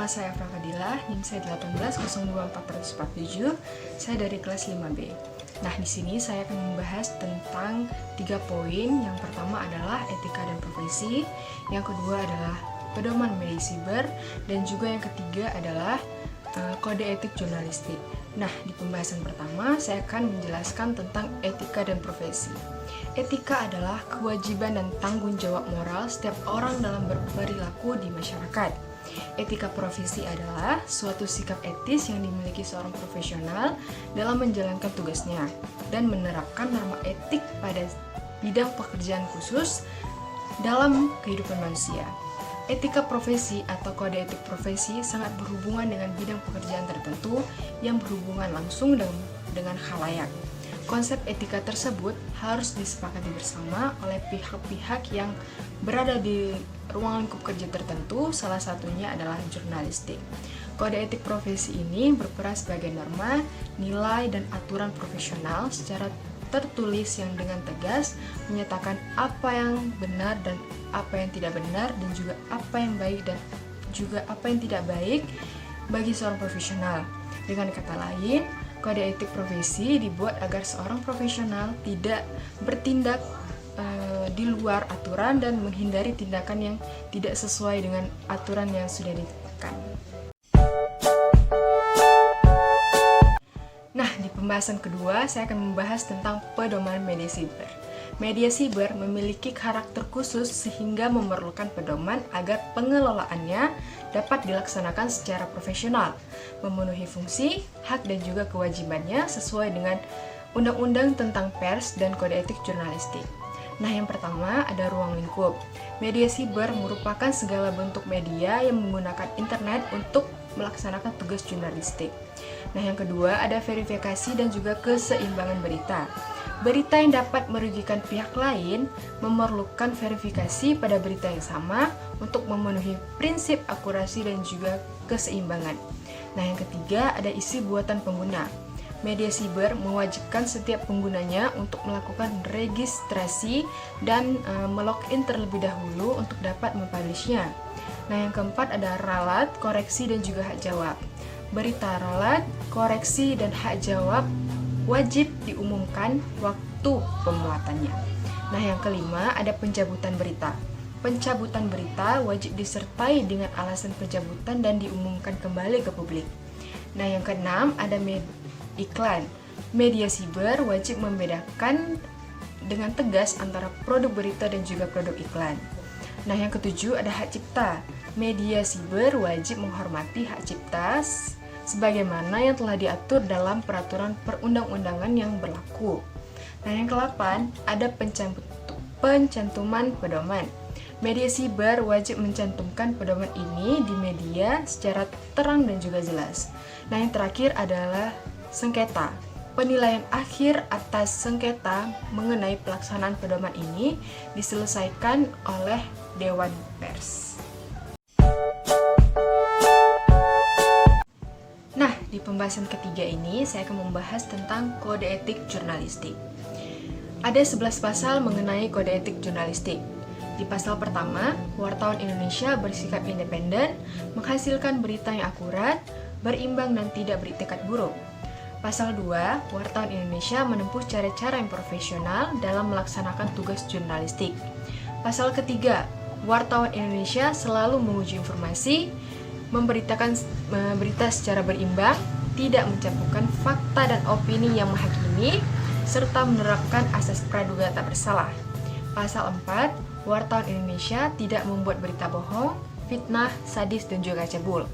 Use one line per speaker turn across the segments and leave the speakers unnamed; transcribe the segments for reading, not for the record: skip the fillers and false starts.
Nama saya Afra Fadilah, NIM saya 1802447. Saya dari kelas 5B. Nah, di sini saya akan membahas tentang 3 poin. Yang pertama adalah etika dan profesi, yang kedua adalah pedoman media siber, dan juga yang ketiga adalah kode etik jurnalistik. Nah, di pembahasan pertama saya akan menjelaskan tentang etika dan profesi. Etika adalah kewajiban dan tanggung jawab moral setiap orang dalam berperilaku di masyarakat. Etika profesi adalah suatu sikap etis yang dimiliki seorang profesional dalam menjalankan tugasnya dan menerapkan norma etik pada bidang pekerjaan khusus dalam kehidupan manusia. Etika profesi atau kode etik profesi sangat berhubungan dengan bidang pekerjaan tertentu yang berhubungan langsung dengan khalayak. Konsep etika tersebut harus disepakati bersama oleh pihak-pihak yang berada di ruang lingkup kerja tertentu, salah satunya adalah jurnalistik. Kode etik profesi ini berperan sebagai norma, nilai, dan aturan profesional secara tertulis yang dengan tegas menyatakan apa yang benar dan apa yang tidak benar, dan juga apa yang baik dan juga apa yang tidak baik bagi seorang profesional. Dengan kata lain, kode etik profesi dibuat agar seorang profesional tidak bertindak di luar aturan dan menghindari tindakan yang tidak sesuai dengan aturan yang sudah ditetapkan. Nah, di pembahasan kedua, saya akan membahas tentang pedoman media siber. Media siber memiliki karakter khusus sehingga memerlukan pedoman agar pengelolaannya dapat dilaksanakan secara profesional, memenuhi fungsi, hak, dan juga kewajibannya sesuai dengan Undang-Undang tentang Pers dan Kode Etik Jurnalistik. Nah, yang pertama ada ruang lingkup. Media siber merupakan segala bentuk media yang menggunakan internet untuk melaksanakan tugas jurnalistik. Nah, yang kedua ada verifikasi dan juga keseimbangan berita. Berita yang dapat merugikan pihak lain memerlukan verifikasi pada berita yang sama untuk memenuhi prinsip akurasi dan juga keseimbangan. Nah, yang ketiga ada isi buatan pengguna. Media siber mewajibkan setiap penggunanya untuk melakukan registrasi dan melogin terlebih dahulu untuk dapat mempublishnya. Nah, yang keempat ada ralat, koreksi, dan juga hak jawab. Berita ralat, koreksi, dan hak jawab wajib diumumkan waktu pemuatannya. Nah, yang kelima ada pencabutan berita. Pencabutan berita wajib disertai dengan alasan pencabutan dan diumumkan kembali ke publik. Nah, yang keenam ada iklan. Media siber wajib membedakan dengan tegas antara produk berita dan juga produk iklan. Nah, yang ketujuh ada hak cipta. Media siber wajib menghormati hak cipta sebagaimana yang telah diatur dalam peraturan perundang-undangan yang berlaku. Nah, yang ke-8 ada pencantuman pedoman. Media siber wajib mencantumkan pedoman ini di media secara terang dan juga jelas. Nah, yang terakhir adalah sengketa. Penilaian akhir atas sengketa mengenai pelaksanaan pedoman ini diselesaikan oleh Dewan Pers. Nah, di pembahasan ketiga ini saya akan membahas tentang kode etik jurnalistik. Ada 11 pasal mengenai kode etik jurnalistik. Di pasal pertama, wartawan Indonesia bersikap independen, menghasilkan berita yang akurat, berimbang, dan tidak beretikat buruk. Pasal 2, wartawan Indonesia menempuh cara-cara yang profesional dalam melaksanakan tugas jurnalistik. Pasal ketiga, wartawan Indonesia selalu menguji informasi, memberitakan berita secara berimbang, tidak mencampurkan fakta dan opini yang menghakimi, serta menerapkan asas praduga tak bersalah. Pasal 4, wartawan Indonesia tidak membuat berita bohong, fitnah, sadis, dan juga cabul.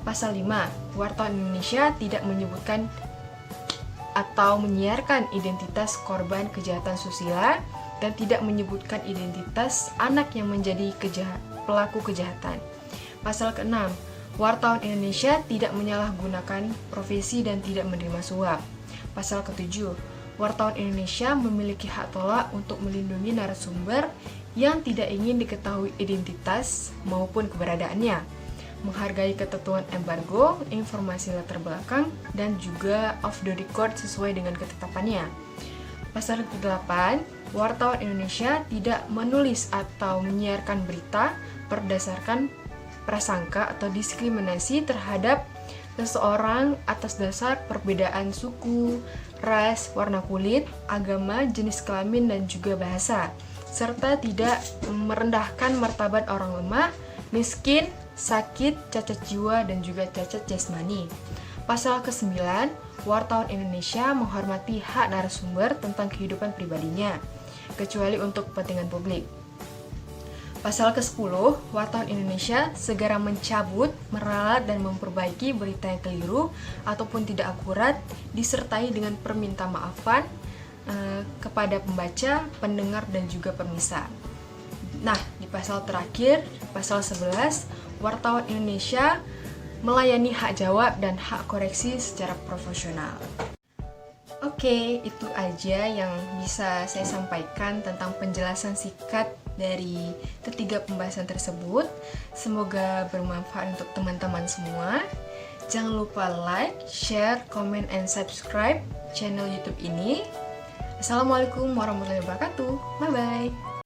Pasal 5, wartawan Indonesia tidak menyebutkan atau menyiarkan identitas korban kejahatan susila dan tidak menyebutkan identitas anak yang menjadi pelaku kejahatan. Pasal ke-6, wartawan Indonesia tidak menyalahgunakan profesi dan tidak menerima suap. Pasal ke-7, wartawan Indonesia memiliki hak tolak untuk melindungi narasumber yang tidak ingin diketahui identitas maupun keberadaannya, menghargai ketentuan embargo, informasi latar belakang, dan juga off the record sesuai dengan ketetapannya. Pasal ke-8, wartawan Indonesia tidak menulis atau menyiarkan berita berdasarkan prasangka atau diskriminasi terhadap seseorang atas dasar perbedaan suku, ras, warna kulit, agama, jenis kelamin, dan juga bahasa, serta tidak merendahkan martabat orang lemah, miskin, sakit, cacat jiwa, dan juga cacat jasmani. Pasal ke-9, wartawan Indonesia menghormati hak narasumber tentang kehidupan pribadinya, kecuali untuk kepentingan publik. Pasal ke-10, wartawan Indonesia segera mencabut, meralat, dan memperbaiki berita yang keliru ataupun tidak akurat, disertai dengan permintaan kepada pembaca, pendengar, dan juga pemirsa. Nah, di pasal terakhir, pasal 11, wartawan Indonesia melayani hak jawab dan hak koreksi secara profesional. Oke, itu aja yang bisa saya sampaikan tentang penjelasan singkat dari ketiga pembahasan tersebut. Semoga bermanfaat untuk teman-teman semua. Jangan lupa like, share, comment, and subscribe channel YouTube ini. Assalamualaikum warahmatullahi wabarakatuh. Bye-bye.